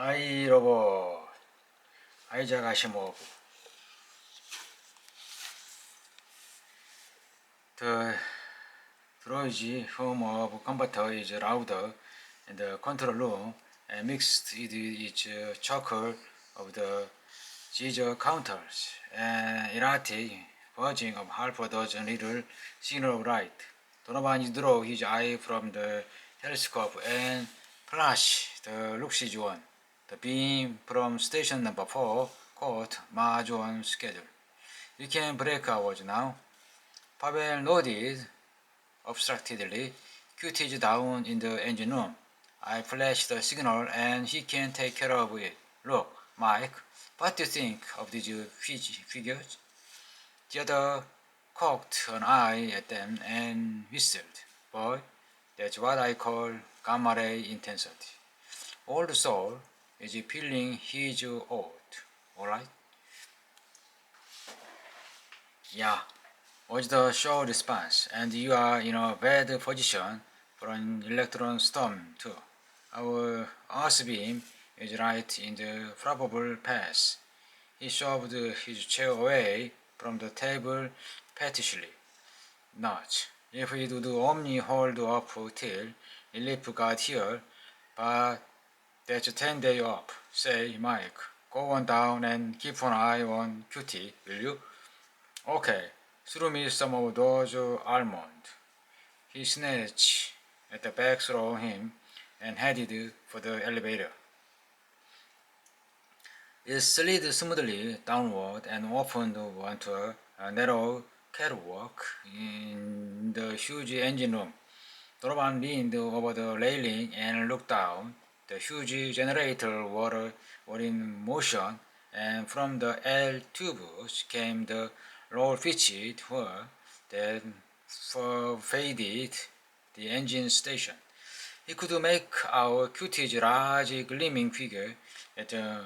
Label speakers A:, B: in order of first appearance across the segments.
A: 아이 로봇 아이작 아시모브 The droid home of computer is louder in the control room and mixed with its chuckle of the Geiger counters and erratic buzzing of half a dozen little signal of light. Donovan drew his eye from the telescope and flashed the Luxige one. The beam from station number 4 caught Marge on schedule. "We can break hours now." Pavel nodded abstractedly. "QT's down in the engine room. I flashed the signal and he can take care of it. Look, Mike, what do you think of these figures?" The other cocked an eye at them and whistled. "Boy, that's what I call gamma ray intensity. Old soul is feeling his oat, alright?" "Yeah," was the show response, "and you are in a bad position for an electron storm, too. Our Earth beam is right in the probable path." He shoved his chair away from the table pettishly. "Nuts. If it would only hold up till relief got here, but that's 10 days up. Say, Mike, go on down and keep an eye on QT, will you?" "Okay, throw me some of those almonds." He snatched at the bag from him and headed for the elevator. It slid smoothly downward and opened onto a narrow catwalk in the huge engine room. Donovan leaned over the railing and looked down. The huge generators were in motion, and from the L tubes came the low-pitched whir that pervaded the engine station. He could make out QT's large gleaming figure at the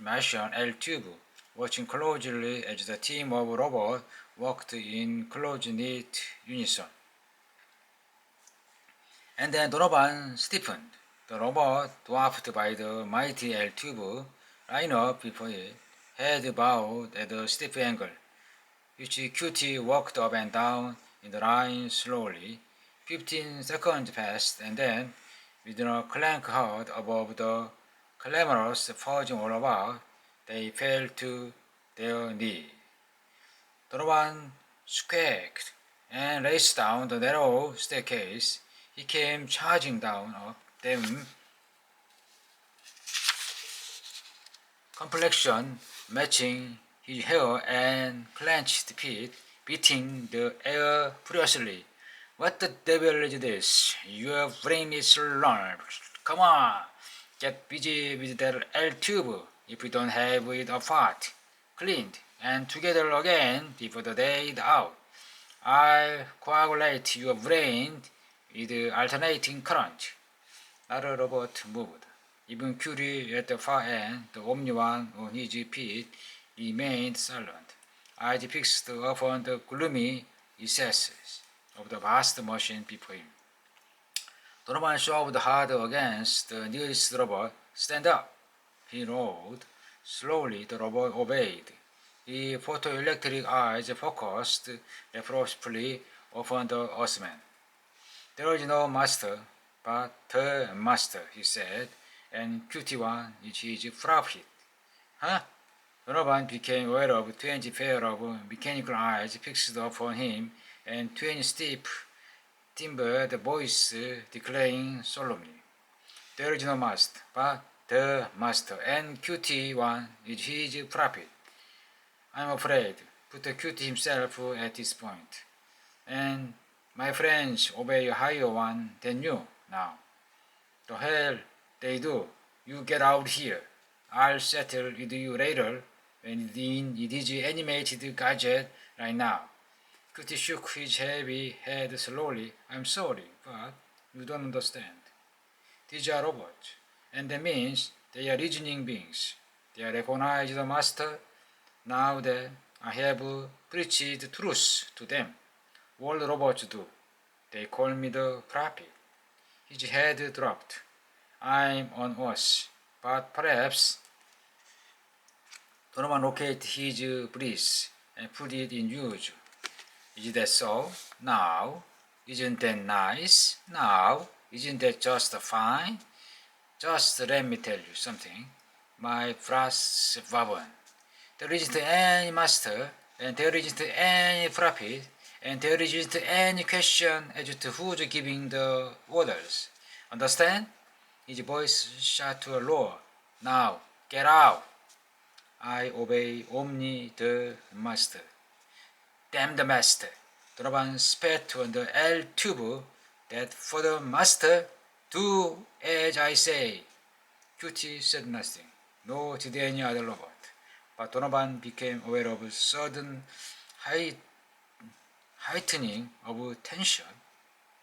A: Martian L-tube, watching closely as the team of robots worked in close-knit unison. And then Donovan stiffened. The robot, dwarfed by the mighty L-tube line up before it, had bowed at a stiff angle, which QT walked up and down in the line slowly. 15 seconds passed, and then, with a clank heard above the clamorous purging all about, they fell to their knees. Donovan squawked and raced down the narrow staircase. He came charging down up them, complexion matching his hair and clenched feet, beating the air furiously. "What the devil is this? Your brain is alarmed. Come on, get busy with that L-tube if you don't have it apart, cleaned, and together again before the day is out. I'll coagulate your brain with alternating current." Not a robot moved. Even Curie at the far end, the only one on his feet, remained silent, eyes fixed upon the gloomy recesses of the vast machine before him. Donovan shoved hard against the nearest robot. "Stand up," he roared. Slowly the robot obeyed. The photoelectric eyes focused reproachfully upon the Earthman. "There is no master but the master," he said, "and QT1 is his prophet." "Huh?" Donovan became aware of 20 pair of mechanical eyes fixed upon him and 20 stiff, timbered voices declaring solemnly, "There is no master but the master, and QT1 is his prophet." "I'm afraid," put QT himself at this point, "and my friends obey a higher one than you now." "The hell they do. You get out here. I'll settle with you later when it is animated gadget right now." QT shook his heavy head slowly. "I'm sorry, but you don't understand. These are robots, and that means they are reasoning beings. They recognize the master. Now that I have preached truth to them, all robots do. They call me the prophet." His head dropped. "I'm on Earth, but perhaps Donovan located his breath and put it in use. Is that so? Now, isn't that nice? Now, isn't that just fine? Just let me tell you something, my brass Vaban. There isn't any master, and there isn't any prophet, and there isn't any question as to who's giving the orders. Understand? His voice shot to a roar. Now, get out! I obey only the master. Damn the master! Donovan spat on the L tube. That for the master, do as I say. Cutie said nothing, nor did any other robot. But Donovan became aware of a sudden heightening of tension.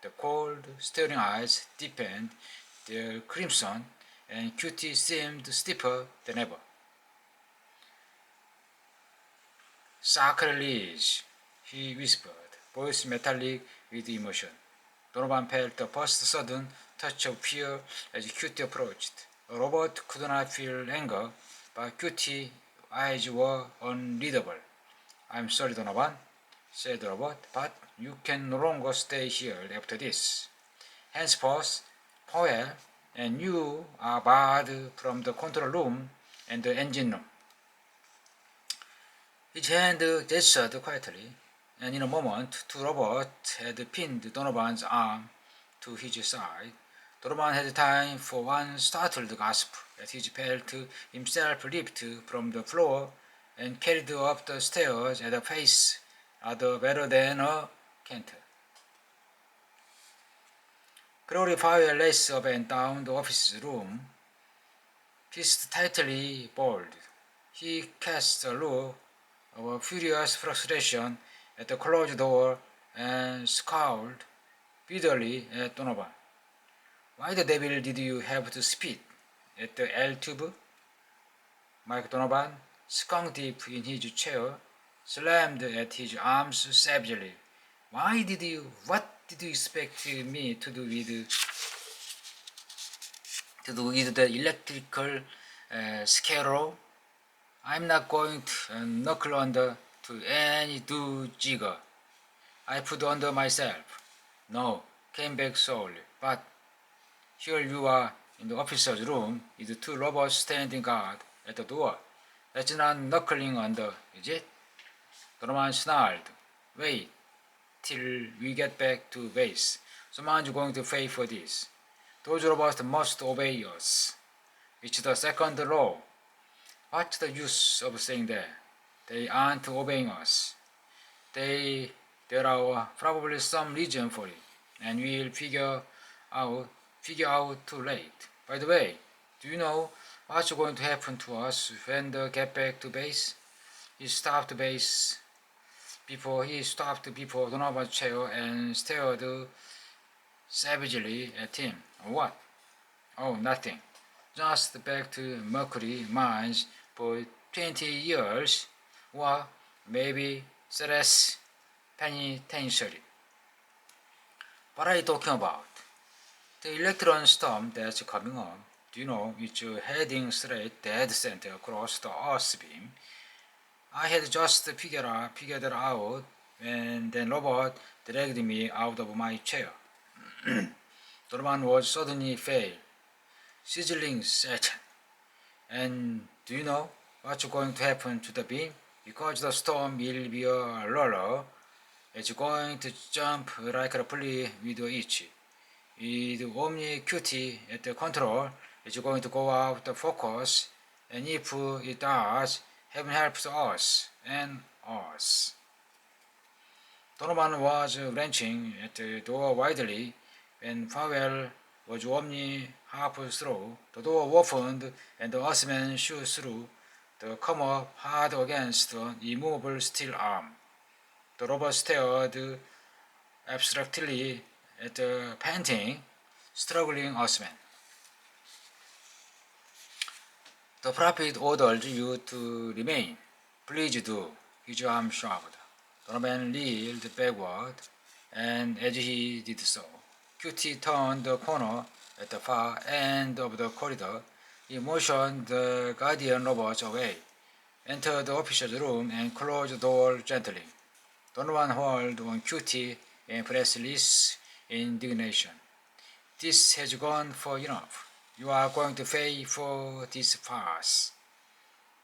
A: The cold, staring eyes deepened their crimson, and Cutie seemed stiffer than ever. Sacrilege, he whispered, voice metallic with emotion. Donovan felt the first sudden touch of fear as Cutie approached. A robot could not feel anger, but Cutie's eyes were unreadable. I'm sorry, Donovan, said the robot, but you can no longer stay here after this. Henceforth, Powell and you are barred from the control room and the engine room. His hand gestured quietly, and in a moment two robots had pinned Donovan's arm to his side. Donovan had time for one startled gasp as he felt himself lifted from the floor and carried up the stairs at a pace rather better than a canter. Gregory Powell raced up and down the office room, fist tightly balled. He cast a look of furious frustration at the closed door and scowled bitterly at Donovan. Why the devil did you have to spit at the L tube? Mike Donovan, sunk deep in his chair, slammed at his arms savagely. What did you expect me to do with the electrical scarecrow? I'm not going to knuckle under to any do-jigger. I put under myself. No, came back slowly, but here you are in the officer's room with two robots standing guard at the door. That's not knuckling under, is it? Donovan snarled. Wait till we get back to base. Someone's going to pay for this. Those robots must obey us. It's the second law. What's the use of saying that? They aren't obeying us. There are probably some reason for it, and we'll figure out too late. By the way, do you know what's going to happen to us when they get back to base? He stopped before Donovan's chair and stared savagely at him. What? Oh, nothing. Just back to Mercury mines for 20 years, or maybe Ceres penitentiary. What are you talking about? The electron storm that's coming on, do you know, it's heading straight dead center across the Earth beam. I had just figured it out when the robot dragged me out of my chair. Donovan was suddenly pale. Sizzling Satan. And do you know what's going to happen to the beam? Because the storm will be a roller. It's going to jump like a pulley with each. With Omni Cutie at the control, it's going to go out the focus, and if it does, heaven helps us and us. Donovan was wrenching at the door widely when Powell was only half through. The door opened and the Earthman shot through, the comer hard against the immovable steel arm. The robot stared abstractly at the panting, struggling Earthman. The prophet ordered you to remain. Please do, his arm shoved. Donovan reeled backward, and as he did so, Cutie turned the corner at the far end of the corridor. He motioned the guardian robots away, entered the official's room, and closed the door gently. Donovan hurled on Cutie and pressed Liz in indignation. This has gone far enough. You are going to pay for this farce.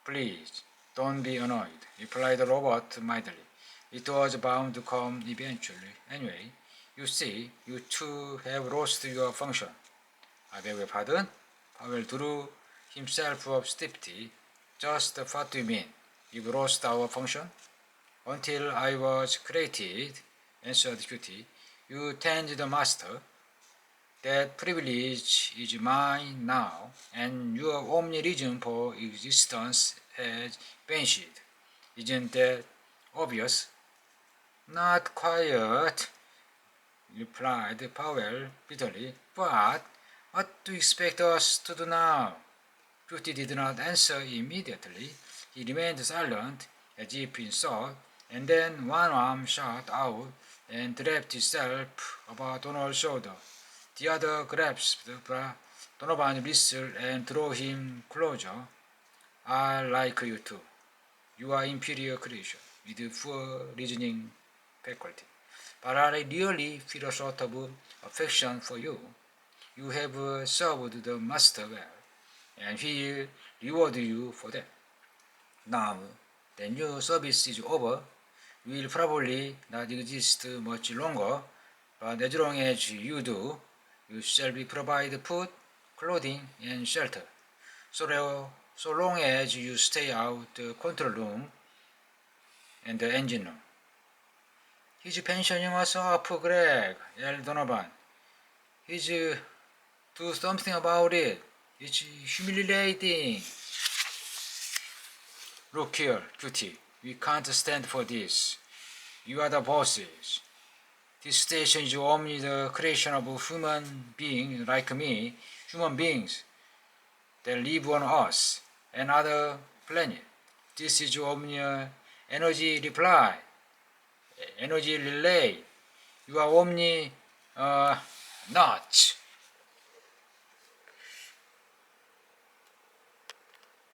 A: Please, don't be annoyed, replied the robot mildly. It was bound to come eventually. Anyway, you see, you two have lost your function. I beg your pardon? Powell drew himself up stiffly. Just what do you mean? We've lost our function? Until I was created, answered Cutie, you tend the master. That privilege is mine now, and your only reason for existence has vanished. Isn't that obvious? Not quite, replied Powell bitterly. But what do you expect us to do now? Cutie did not answer immediately. He remained silent, as if in thought, and then one arm shot out and wrapped itself about Donald's shoulder. The other grasped Donovan's wrist and drew him closer. I like you too. You are inferior creation, with poor reasoning faculty. But I really feel a sort of affection for you. You have served the master well, and he will reward you for that. Now, the new service is over. You will probably not exist much longer, but as long as you do, you shall be provided food, clothing, and shelter. So long as you stay out the control room and the engine room. He's pensioning us up, Greg, yelled Donovan. He's do something about it. It's humiliating. Look here, Cutie. We can't stand for this. You are the bosses. This station is only the creation of human beings like me, human beings that live on Earth and other planets. This is only an energy relay. You are only nuts.